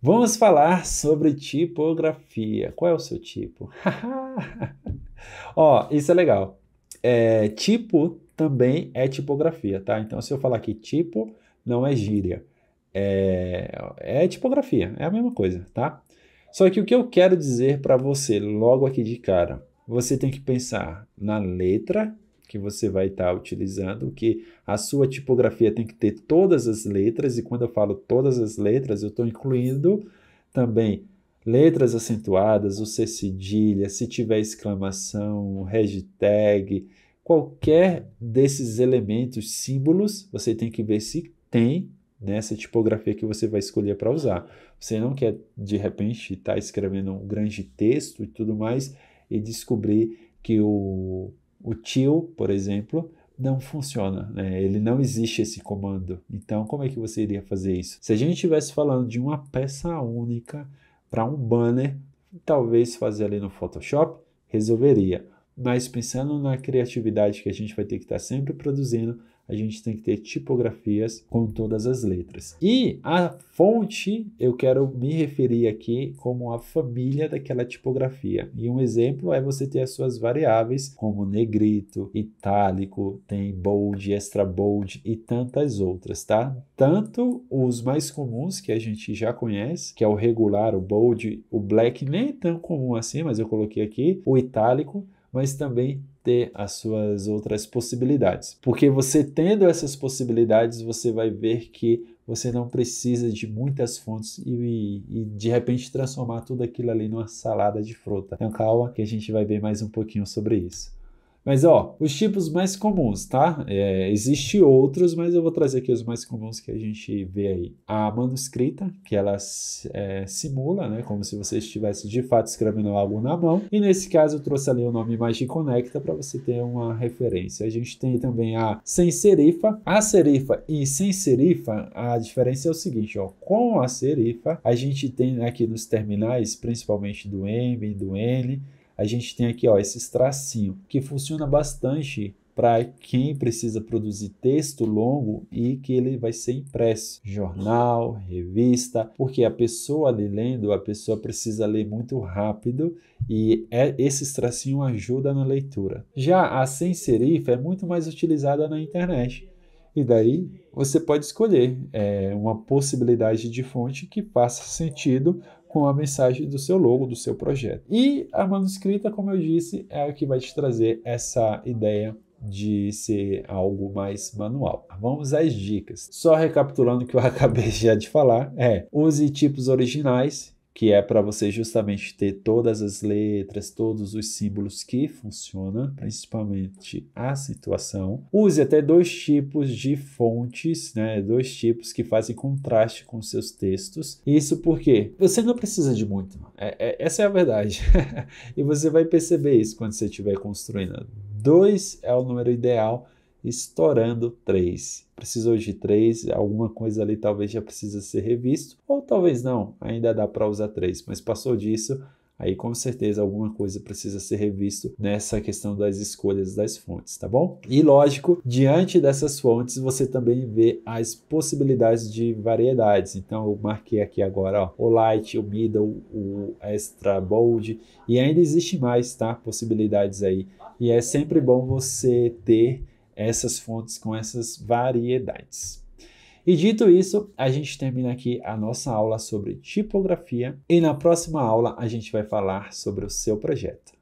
Vamos falar sobre tipografia. Qual é o seu tipo? Ó, isso é legal. Tipo também é tipografia, tá? Então, se eu falar que tipo não é gíria, é tipografia, é a mesma coisa, tá? Só que o que eu quero dizer para você logo aqui de cara, você tem que pensar na letra que você vai estar utilizando, que a sua tipografia tem que ter todas as letras, e quando eu falo todas as letras, eu estou incluindo também letras acentuadas, o C cedilha, se tiver exclamação, hashtag, qualquer desses elementos, símbolos, você tem que ver se tem nessa tipografia que você vai escolher para usar. Você não quer, de repente, estar escrevendo um grande texto e tudo mais e descobrir que o tio, por exemplo, não funciona, né? Ele não existe esse comando. Então, como é que você iria fazer isso? Se a gente estivesse falando de uma peça única para um banner, talvez fazer ali no Photoshop resolveria. Mas pensando na criatividade que a gente vai ter que estar sempre produzindo, a gente tem que ter tipografias com todas as letras. E a fonte, eu quero me referir aqui como a família daquela tipografia. E um exemplo é você ter as suas variáveis, como negrito, itálico, tem bold, extra bold e tantas outras, tá? Tanto os mais comuns que a gente já conhece, que é o regular, o bold, o black nem é tão comum assim, mas eu coloquei aqui, o itálico, mas também ter as suas outras possibilidades. Porque você tendo essas possibilidades, você vai ver que você não precisa de muitas fontes e de repente transformar tudo aquilo ali numa salada de fruta. Então calma que a gente vai ver mais um pouquinho sobre isso. Mas ó, os tipos mais comuns, tá? Existem outros, mas eu vou trazer aqui os mais comuns que a gente vê aí. A manuscrita, que ela simula, né? Como se você estivesse de fato escrevendo algo na mão. E nesse caso eu trouxe ali o nome Magiconecta para você ter uma referência. A gente tem também a sem serifa. A serifa e sem serifa, a diferença é o seguinte, ó. Com a serifa, a gente tem aqui nos terminais, principalmente do M e do N, a gente tem aqui ó, esses tracinhos, que funciona bastante para quem precisa produzir texto longo e que ele vai ser impresso. Jornal, revista, porque a pessoa ali lendo, a pessoa precisa ler muito rápido e esses tracinhos ajudam na leitura. Já a sem serifa é muito mais utilizada na internet. E daí você pode escolher uma possibilidade de fonte que faça sentido com a mensagem do seu logo, do seu projeto. E a manuscrita, como eu disse, é a que vai te trazer essa ideia de ser algo mais manual. Vamos às dicas. Só recapitulando o que eu acabei já de falar, use tipos originais, que é para você justamente ter todas as letras, todos os símbolos que funcionam, principalmente a acentuação. Use até 2 tipos de fontes, né? 2 tipos que fazem contraste com seus textos. Isso porque você não precisa de muito. Essa é a verdade. E você vai perceber isso quando você estiver construindo. 2 é o número ideal, estourando 3. Precisou de 3, alguma coisa ali talvez já precisa ser revisto, ou talvez não, ainda dá para usar 3, mas passou disso, aí com certeza alguma coisa precisa ser revisto nessa questão das escolhas das fontes, tá bom? E lógico, diante dessas fontes você também vê as possibilidades de variedades. Então eu marquei aqui agora ó, o light, o middle, o extra bold, e ainda existe mais, tá? Possibilidades aí. E é sempre bom você ter essas fontes com essas variedades. E dito isso, a gente termina aqui a nossa aula sobre tipografia e na próxima aula a gente vai falar sobre o seu projeto.